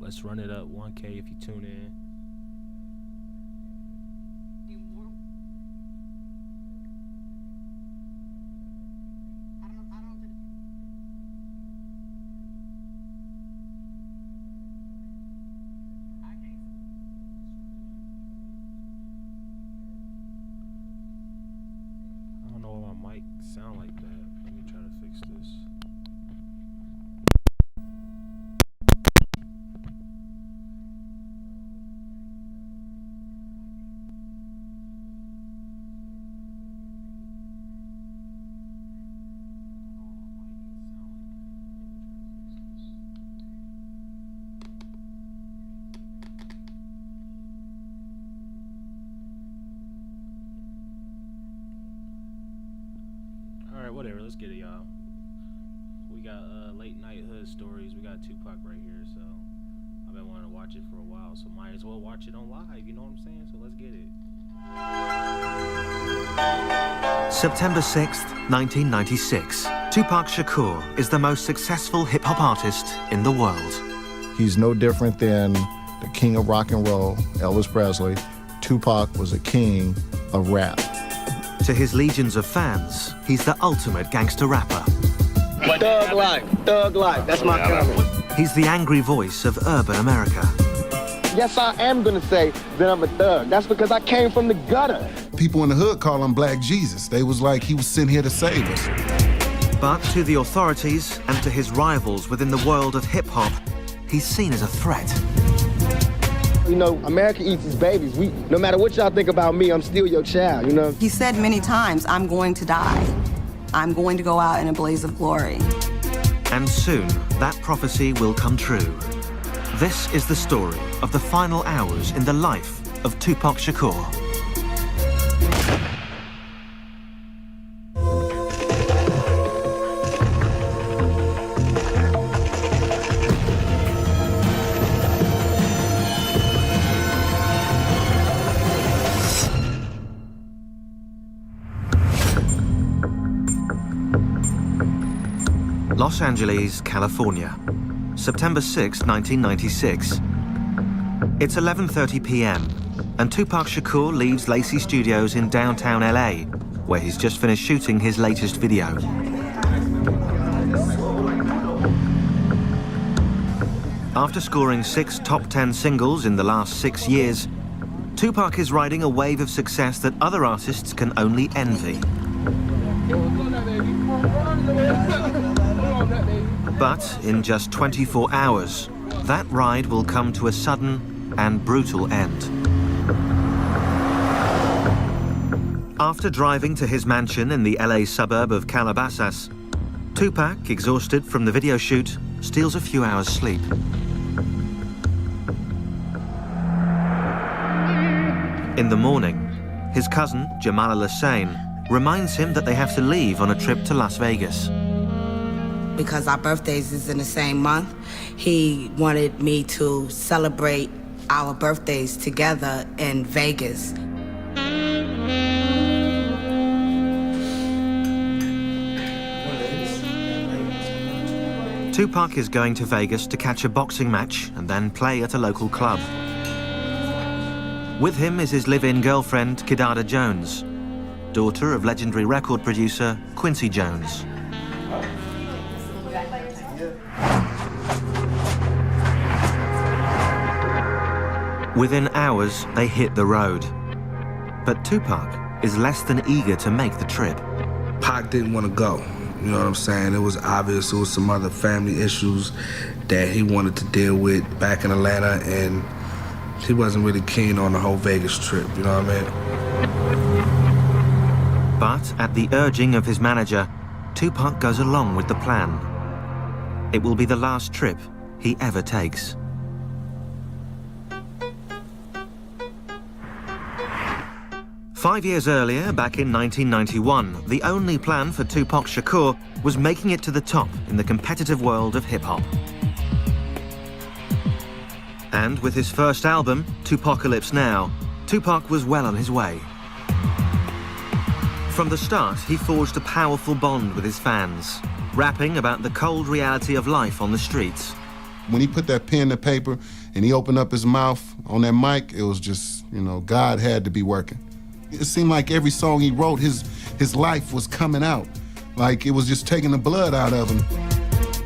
Let's run it up 1K if you tune in. I don't know why my mic sound like that. Let me try to fix this. Alright, whatever, let's get it, y'all. We got late night hood stories. We got Tupac right here, so I've been wanting to watch it for a while, so might as well watch it on live, you know what I'm saying? So let's get it. September 6th, 1996. Tupac Shakur is the most successful hip-hop artist in the world. He's no different than the king of rock and roll, Elvis Presley. Tupac was a king of rap. To his legions of fans, he's the ultimate gangster rapper. Thug life, that's my comment. He's the angry voice of urban America. Yes, I am gonna say that I'm a thug. That's because I came from the gutter. People in the hood call him Black Jesus. They was like he was sent here to save us. But to the authorities and to his rivals within the world of hip-hop, he's seen as a threat. You know, America eats its babies. No matter what y'all think about me, I'm still your child, you know? He said many times, I'm going to die. I'm going to go out in a blaze of glory. And soon, that prophecy will come true. This is the story of the final hours in the life of Tupac Shakur. Los Angeles, California, September 6, 1996. It's 11:30 p.m. and Tupac Shakur leaves Lacey Studios in downtown LA, where he's just finished shooting his latest video. After scoring 6 top 10 singles in the last 6 years, Tupac is riding a wave of success that other artists can only envy. But in just 24 hours, that ride will come to a sudden and brutal end. After driving to his mansion in the LA suburb of Calabasas, Tupac, exhausted from the video shoot, steals a few hours' sleep. In the morning, his cousin, Jamal Al-Hussein, reminds him that they have to leave on a trip to Las Vegas. Because our birthdays is in the same month, he wanted me to celebrate our birthdays together in Vegas. Tupac is going to Vegas to catch a boxing match and then play at a local club. With him is his live-in girlfriend, Kidada Jones, daughter of legendary record producer Quincy Jones. Within hours, they hit the road. But Tupac is less than eager to make the trip. Pac didn't want to go. You know what I'm saying? It was obvious there was some other family issues that he wanted to deal with back in Atlanta, and he wasn't really keen on the whole Vegas trip, you know what I mean? But at the urging of his manager, Tupac goes along with the plan. It will be the last trip he ever takes. Five years earlier, back in 1991, the only plan for Tupac Shakur was making it to the top in the competitive world of hip-hop. And with his first album, Tupacalypse Now, Tupac was well on his way. From the start, he forged a powerful bond with his fans, rapping about the cold reality of life on the streets. When he put that pen to paper and he opened up his mouth on that mic, it was just, you know, God had to be working. It seemed like every song he wrote, his life was coming out. Like it was just taking the blood out of him.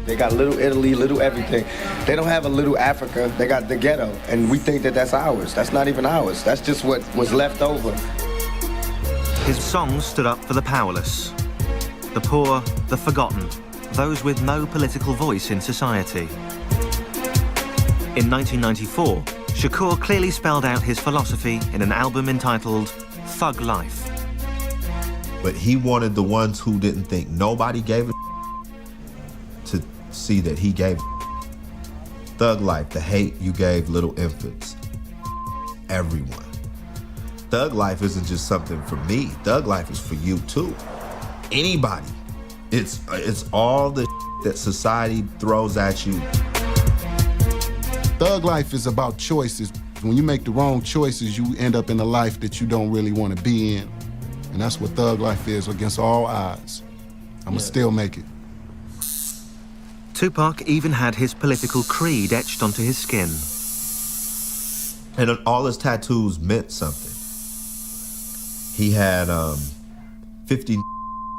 They got Little Italy, Little everything. They don't have a Little Africa, they got the ghetto. And we think that that's ours. That's not even ours. That's just what was left over. His songs stood up for the powerless, the poor, the forgotten, those with no political voice in society. In 1994, Shakur clearly spelled out his philosophy in an album entitled Thug Life. But he wanted the ones who didn't think nobody gave a to see that he gave a. Thug Life, the hate you gave little infants. Everyone. Thug Life isn't just something for me. Thug Life is for you too. Anybody. It's all the that society throws at you. Thug Life is about choices. When you make the wrong choices, you end up in a life that you don't really want to be in. And that's what Thug Life is, against all odds. I'ma still make it. Tupac even had his political creed etched onto his skin. And all his tattoos meant something. He had 50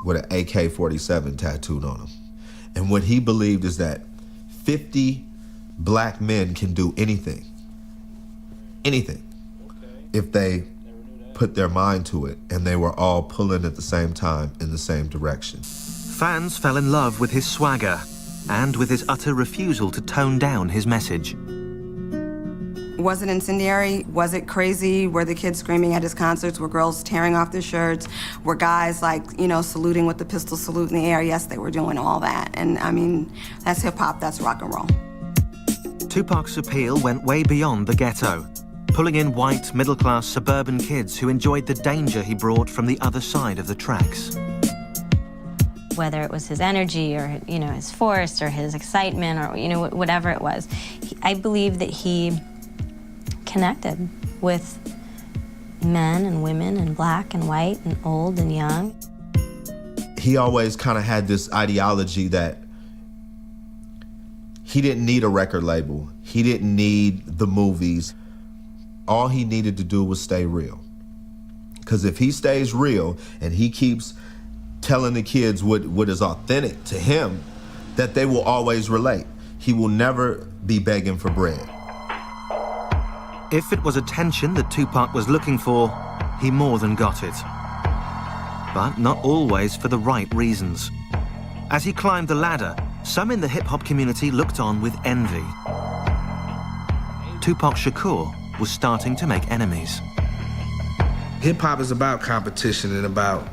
with an AK-47 tattooed on him. And what he believed is that 50 black men can do anything. Anything. If they put their mind to it, and they were all pulling at the same time in the same direction. Fans fell in love with his swagger and with his utter refusal to tone down his message. Was it incendiary? Was it crazy? Were the kids screaming at his concerts? Were girls tearing off their shirts? Were guys, like, you know, saluting with the pistol salute in the air? Yes, they were doing all that. And, I mean, that's hip-hop, that's rock and roll. Tupac's appeal went way beyond the ghetto, pulling in white, middle-class suburban kids who enjoyed the danger he brought from the other side of the tracks. Whether it was his energy or, you know, his force or his excitement or, you know, whatever it was, I believe that he connected with men and women and black and white and old and young. He always kind of had this ideology that he didn't need a record label. He didn't need the movies. All he needed to do was stay real. Because if he stays real and he keeps telling the kids what is authentic to him, that they will always relate. He will never be begging for bread. If it was attention that Tupac was looking for, he more than got it. But not always for the right reasons. As he climbed the ladder, some in the hip-hop community looked on with envy. Tupac Shakur was starting to make enemies. Hip-hop is about competition and about,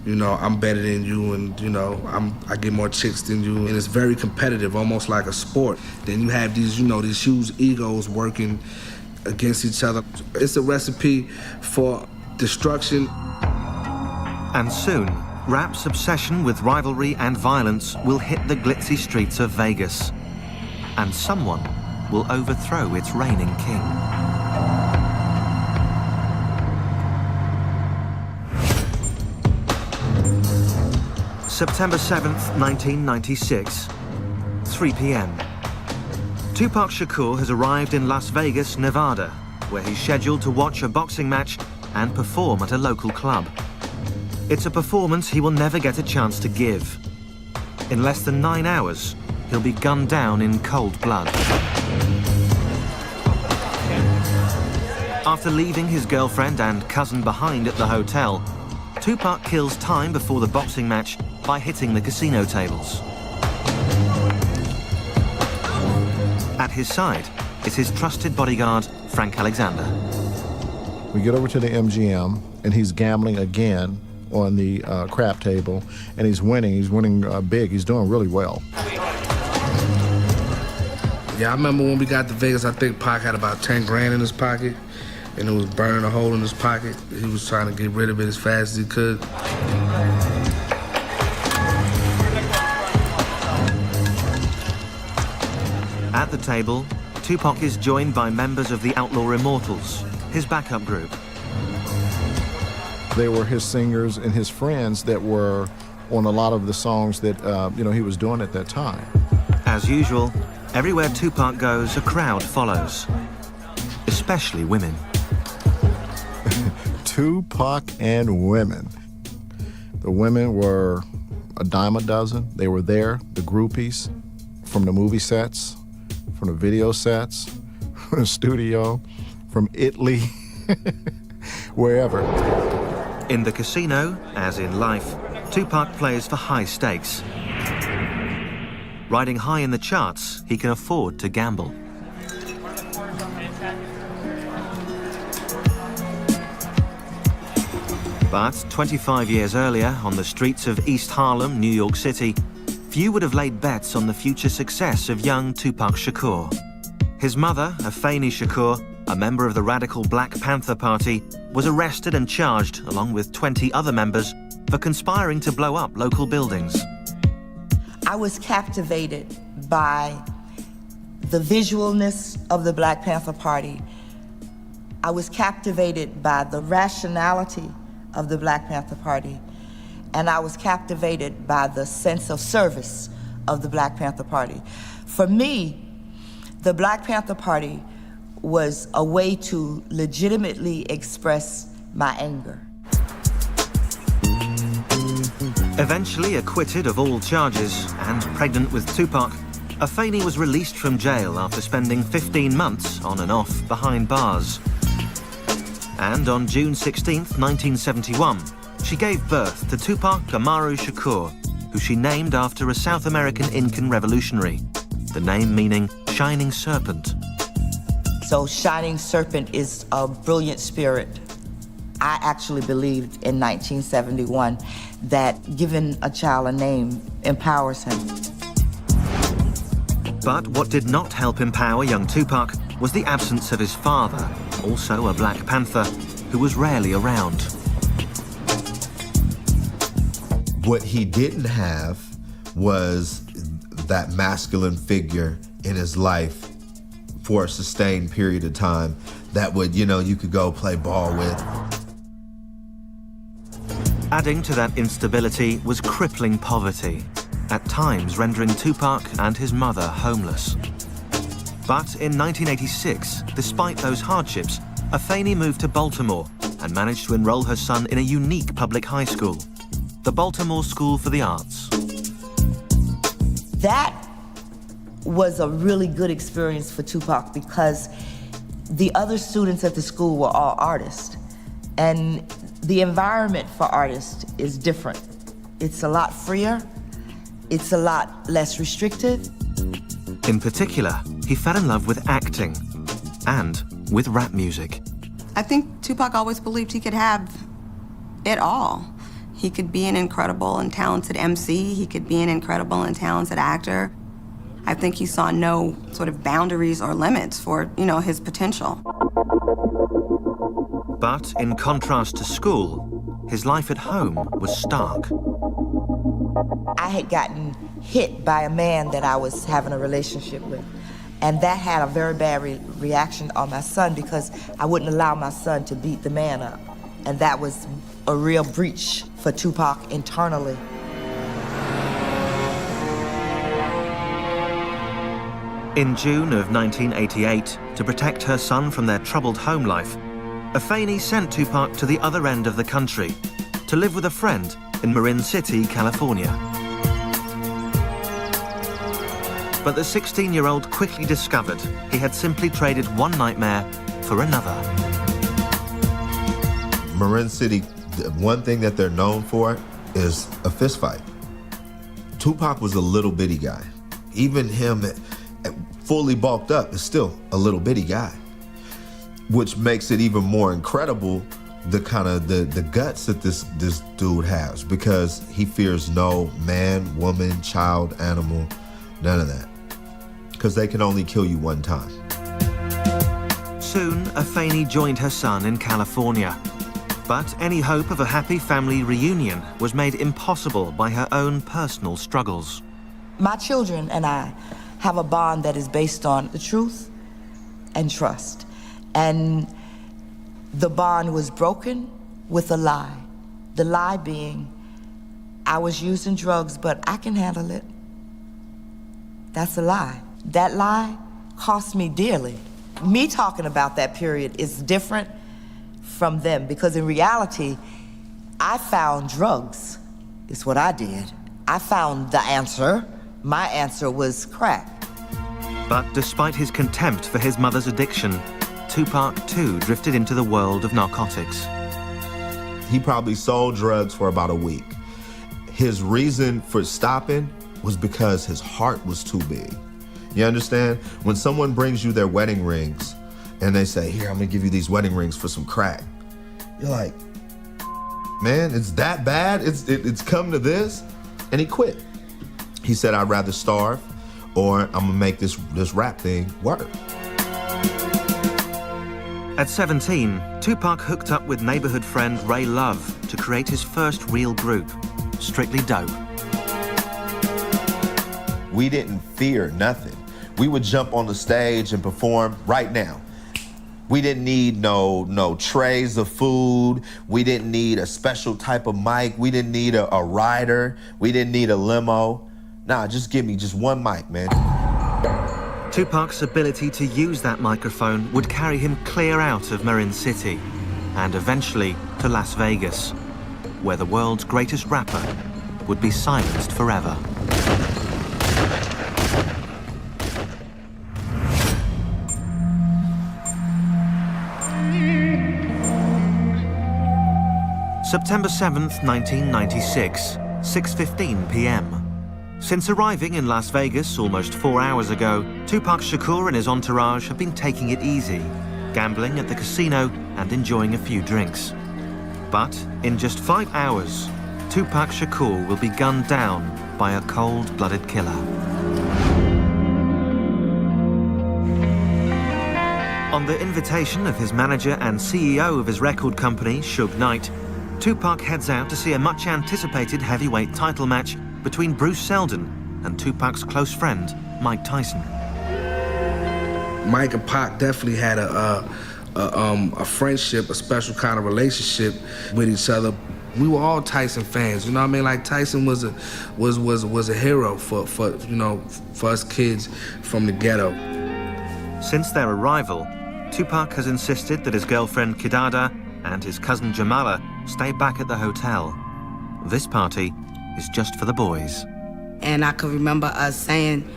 you know, I'm better than you and, you know, I get more chicks than you. And it's very competitive, almost like a sport. Then you have these, you know, these huge egos working against each other. It's a recipe for destruction. And soon, rap's obsession with rivalry and violence will hit the glitzy streets of Vegas. And someone will overthrow its reigning king. September 7th, 1996, 3 p.m. Tupac Shakur has arrived in Las Vegas, Nevada, where he's scheduled to watch a boxing match and perform at a local club. It's a performance he will never get a chance to give. In less than 9 hours, he'll be gunned down in cold blood. After leaving his girlfriend and cousin behind at the hotel, Tupac kills time before the boxing match by hitting the casino tables. At his side is his trusted bodyguard, Frank Alexander. We get over to the MGM, and he's gambling again on the crap table, and he's winning. He's winning big. He's doing really well. Yeah, I remember when we got to Vegas, I think Pac had about 10 grand in his pocket, and it was burning a hole in his pocket. He was trying to get rid of it as fast as he could. At the table, Tupac is joined by members of the Outlaw Immortals, his backup group. They were his singers and his friends that were on a lot of the songs that you know, he was doing at that time. As usual, Everywhere Tupac goes, a crowd follows, especially women. Tupac and women. The women were a dime a dozen. They were there, the groupies, from the movie sets, from the video sets, from the studio, from Italy, wherever. In the casino, as in life, Tupac plays for high stakes. Riding high in the charts, he can afford to gamble. But 25 years earlier, on the streets of East Harlem, New York City, few would have laid bets on the future success of young Tupac Shakur. His mother, Afeni Shakur, a member of the radical Black Panther Party, was arrested and charged, along with 20 other members, for conspiring to blow up local buildings. I was captivated by the visualness of the Black Panther Party. I was captivated by the rationality of the Black Panther Party. And I was captivated by the sense of service of the Black Panther Party. For me, the Black Panther Party was a way to legitimately express my anger. Eventually acquitted of all charges and pregnant with Tupac, Afeni was released from jail after spending 15 months on and off behind bars. And on June 16th, 1971, she gave birth to Tupac Amaru Shakur, who she named after a South American Incan revolutionary, the name meaning Shining Serpent. So Shining Serpent is a brilliant spirit. I actually believed in 1971 that giving a child a name empowers him. But what did not help empower young Tupac was the absence of his father, also a Black Panther, who was rarely around. What he didn't have was that masculine figure in his life for a sustained period of time that would, you could go play ball with. Adding to that instability was crippling poverty, at times rendering Tupac and his mother homeless. But in 1986, despite those hardships, Afeni moved to Baltimore and managed to enroll her son in a unique public high school, the Baltimore School for the Arts. That was a really good experience for Tupac because the other students at the school were all artists. And the environment for artists is different. It's a lot freer. It's a lot less restrictive. In particular, he fell in love with acting and with rap music. I think Tupac always believed he could have it all. He could be an incredible and talented MC. He could be an incredible and talented actor. I think he saw no sort of boundaries or limits for, his potential. But in contrast to school, his life at home was stark. I had gotten hit by a man that I was having a relationship with. And that had a very bad reaction on my son because I wouldn't allow my son to beat the man up. And that was a real breach for Tupac internally. In June of 1988, to protect her son from their troubled home life, Afeni sent Tupac to the other end of the country to live with a friend in Marin City, California. But the 16-year-old quickly discovered he had simply traded one nightmare for another. Marin City, one thing that they're known for is a fist fight. Tupac was a little bitty guy. Even him, fully bulked up, is still a little bitty guy, which makes it even more incredible the guts that this dude has, because he fears no man, woman, child, animal, none of that, because they can only kill you one time. Soon, Afeni joined her son in California. But any hope of a happy family reunion was made impossible by her own personal struggles. My children and I have a bond that is based on the truth and trust. And the bond was broken with a lie. The lie being, I was using drugs, but I can handle it. That's a lie. that lie cost me dearly. Me talking about that period is different from them because in reality, I found drugs, is what I did. I found the answer. My answer was crack. But despite his contempt for his mother's addiction, Tupac too drifted into the world of narcotics. He probably sold drugs for about a week. His reason for stopping was because his heart was too big. You understand? When someone brings you their wedding rings and they say, here, I'm gonna give you these wedding rings for some crack. You're like, man, it's that bad? It's come to this? And he quit. He said, I'd rather starve or I'm gonna make this rap thing work. At 17, Tupac hooked up with neighborhood friend Ray Love to create his first real group, Strictly Dope. We didn't fear nothing. We would jump on the stage and perform right now. We didn't need no trays of food. We didn't need a special type of mic. We didn't need a rider. We didn't need a limo. Nah, just give me just one mic, man. Tupac's ability to use that microphone would carry him clear out of Marin City and eventually to Las Vegas, where the world's greatest rapper would be silenced forever. September 7th, 1996, 6:15 p.m. Since arriving in Las Vegas almost 4 hours ago, Tupac Shakur and his entourage have been taking it easy, gambling at the casino and enjoying a few drinks. But in just 5 hours, Tupac Shakur will be gunned down by a cold-blooded killer. On the invitation of his manager and CEO of his record company, Suge Knight, Tupac heads out to see a much-anticipated heavyweight title match between Bruce Seldon and Tupac's close friend, Mike Tyson. Mike and Pac definitely had a friendship, a special kind of relationship with each other. We were all Tyson fans, you know what I mean? Like Tyson was a hero for us kids from the ghetto. Since their arrival, Tupac has insisted that his girlfriend Kidada and his cousin Jamala stay back at the hotel. This party is just for the boys. And I can remember us saying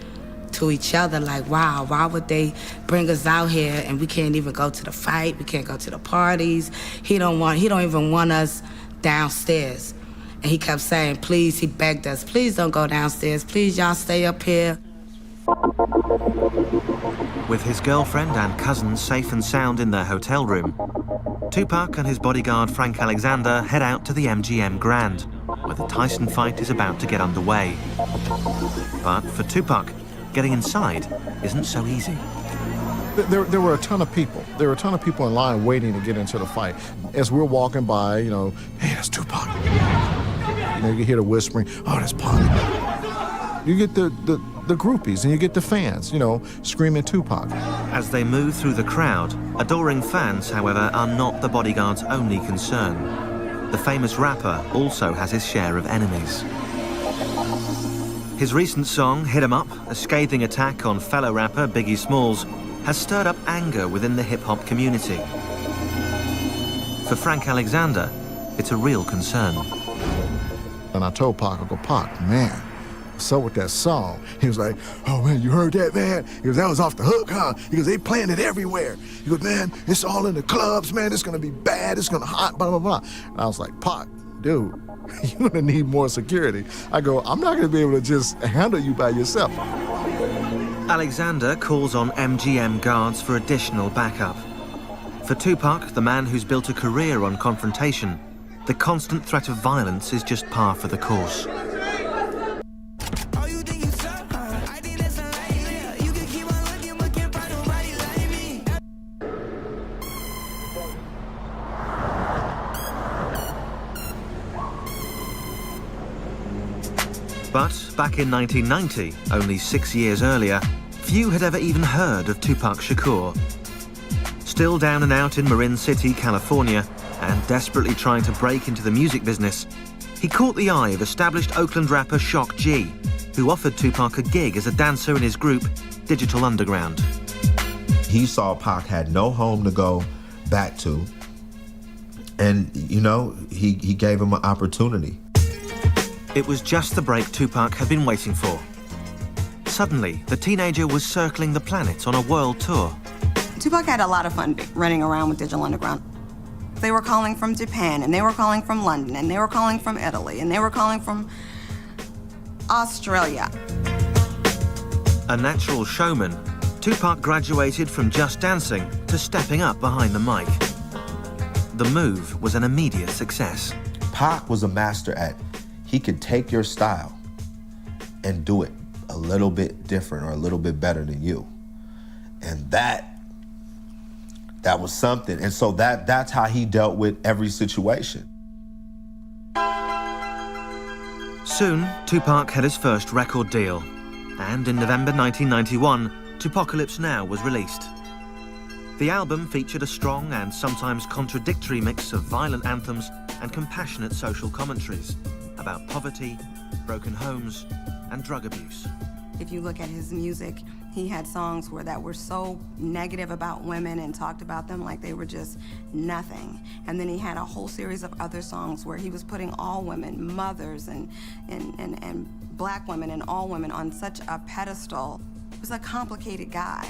to each other, like, wow, why would they bring us out here and we can't even go to the fight, we can't go to the parties. He don't even want us downstairs. And he kept saying, please, he begged us, please don't go downstairs, please y'all stay up here. With his girlfriend and cousin safe and sound in their hotel room, Tupac and his bodyguard Frank Alexander head out to the MGM Grand, where the Tyson fight is about to get underway. But for Tupac, getting inside isn't so easy. There were a ton of people. There were a ton of people in line waiting to get into the fight. As we're walking by, hey, that's Tupac. You hear the whispering, oh, that's Pac. You get the groupies and you get the fans, screaming Tupac. As they move through the crowd, adoring fans, however, are not the bodyguard's only concern. The famous rapper also has his share of enemies. His recent song, Hit 'Em Up, a scathing attack on fellow rapper Biggie Smalls, has stirred up anger within the hip-hop community. For Frank Alexander, it's a real concern. And I told Pac, I go, Pac, man, what's up with that song? He was like, oh man, you heard that, man? He goes, that was off the hook, huh? He goes, they playing it everywhere. He goes, man, it's all in the clubs, man, it's gonna be bad, it's gonna hot, blah, blah, blah. And I was like, Pac, dude, you're gonna need more security. I go, I'm not gonna be able to just handle you by yourself. Alexander calls on MGM guards for additional backup. For Tupac, the man who's built a career on confrontation, the constant threat of violence is just par for the course. But back in 1990, only 6 years earlier, few had ever even heard of Tupac Shakur. Still down and out in Marin City, California, and desperately trying to break into the music business, he caught the eye of established Oakland rapper Shock G who offered Tupac a gig as a dancer in his group, Digital Underground. He saw Pac had no home to go back to, and, you know, he gave him an opportunity. It was just the break Tupac had been waiting for. Suddenly, the teenager was circling the planet on a world tour. Tupac had a lot of fun running around with Digital Underground. They were calling from Japan, and they were calling from London, and they were calling from Italy, and they were calling from Australia. A natural showman, Tupac graduated from just dancing to stepping up behind the mic. The move was an immediate success. Pac was a master at, he could take your style and do it a little bit different or a little bit better than you. And that was something. And so that's how he dealt with every situation. Soon, Tupac had his first record deal. And in November 1991, Tupacalypse Now was released. The album featured a strong and sometimes contradictory mix of violent anthems and compassionate social commentaries about poverty, broken homes, and drug abuse. If you look at his music, he had songs that were so negative about women and talked about them like they were just nothing. And then he had a whole series of other songs where he was putting all women, mothers and black women and all women on such a pedestal. He was a complicated guy.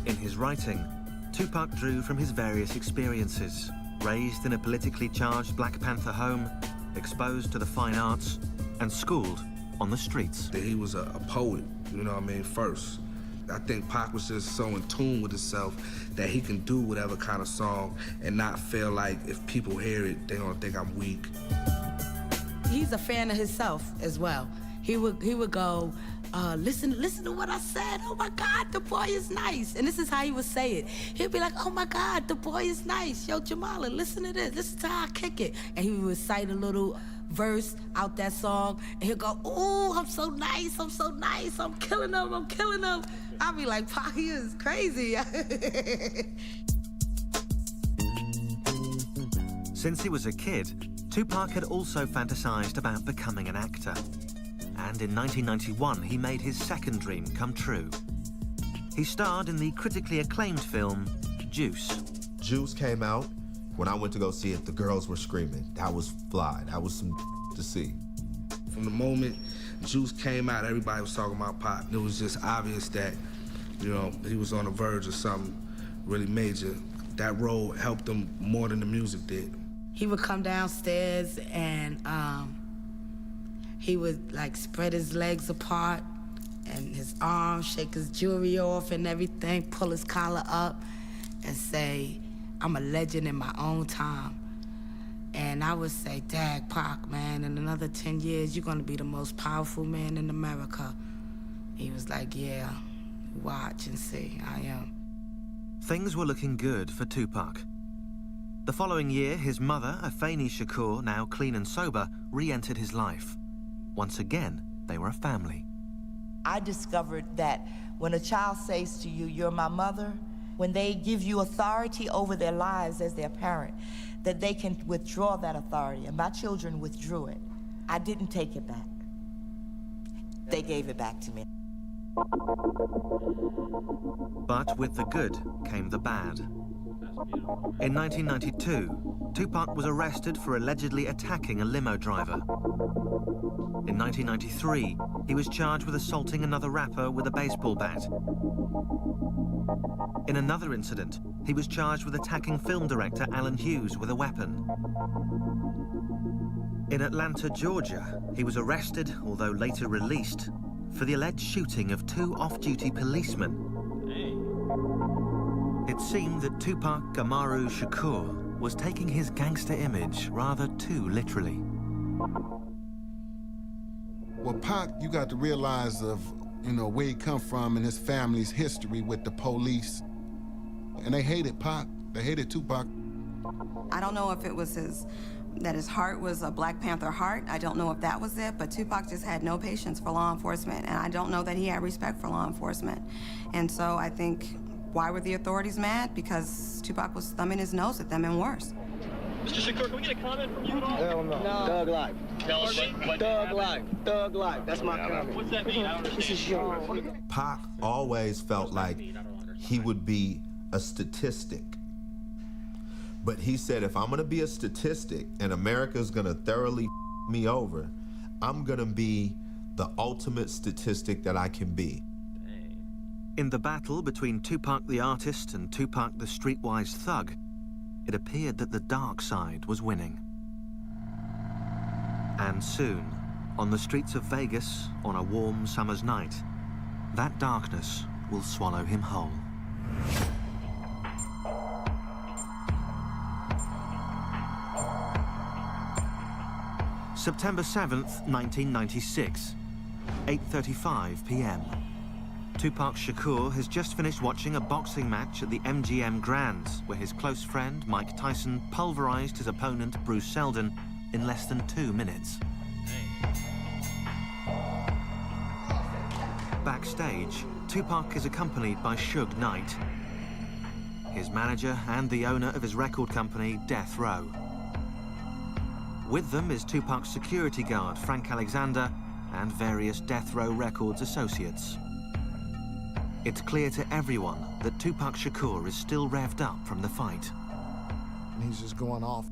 In his writing, Tupac drew from his various experiences, raised in a politically charged Black Panther home, exposed to the fine arts, and schooled on the streets. He was a poet, you know what I mean, first. I think Pac was just so in tune with himself that he can do whatever kind of song and not feel like if people hear it, they don't think I'm weak. He's a fan of himself as well. He would go, listen to what I said. Oh my God, the boy is nice. And this is how he would say it. He'd be like, oh my God, the boy is nice. Yo, Jamala, listen to this. Listen to how I kick it. And he would recite a little verse out that song, and he'll go, ooh, I'm so nice, I'm so nice, I'm killing them, I'm killing them. I'd be like, Pac, he is crazy. Since he was a kid, Tupac had also fantasized about becoming an actor. And in 1991, he made his second dream come true. He starred in the critically acclaimed film, Juice. Juice came out. When I went to go see it, the girls were screaming. That was fly. That was some to see. From the moment Juice came out, everybody was talking about Pac. It was just obvious that, you know, he was on the verge of something really major. That role helped him more than the music did. He would come downstairs and he would like spread his legs apart and his arms, shake his jewelry off and everything, pull his collar up and say, I'm a legend in my own time. And I would say, Dag, Pac, man, in another 10 years, you're gonna be the most powerful man in America. He was like, yeah, watch and see, I am. Things were looking good for Tupac. The following year, his mother, Afeni Shakur, now clean and sober, re-entered his life. Once again, they were a family. I discovered that when a child says to you, you're my mother, when they give you authority over their lives as their parent, that they can withdraw that authority. And my children withdrew it. I didn't take it back. They gave it back to me. But with the good came the bad. In 1992, Tupac was arrested for allegedly attacking a limo driver. In 1993, he was charged with assaulting another rapper with a baseball bat. In another incident, he was charged with attacking film director Alan Hughes with a weapon. In Atlanta, Georgia, he was arrested, although later released, for the alleged shooting of 2 off-duty policemen. It seemed that Tupac Amaru Shakur was taking his gangster image rather too literally. Well, Pac, you got to realize of, you know, where he come from and his family's history with the police. And they hated Pac. They hated Tupac. I don't know if it was that his heart was a Black Panther heart. I don't know if that was it, but Tupac just had no patience for law enforcement, and I don't know that he had respect for law enforcement. And so I think, why were the authorities mad? Because Tupac was thumbing his nose at them and worse. Mr. Shakur, can we get a comment from you at all? Hell no. Thug life. Tell us what Thug life. Thug life. That's my comment. What's that mean? I don't understand. This is yours. Pac always felt like he would be a statistic. But he said, if I'm gonna be a statistic and America's gonna thoroughly me over, I'm gonna be the ultimate statistic that I can be. In the battle between Tupac the artist and Tupac the streetwise thug, it appeared that the dark side was winning. And soon, on the streets of Vegas on a warm summer's night, that darkness will swallow him whole. September 7th, 1996, 8:35 p.m. Tupac Shakur has just finished watching a boxing match at the MGM Grands, where his close friend Mike Tyson pulverized his opponent Bruce Seldon in less than 2 minutes. Backstage, Tupac is accompanied by Suge Knight, his manager and the owner of his record company, Death Row. With them is Tupac's security guard, Frank Alexander, and various Death Row Records associates. It's clear to everyone that Tupac Shakur is still revved up from the fight. And he's just going off.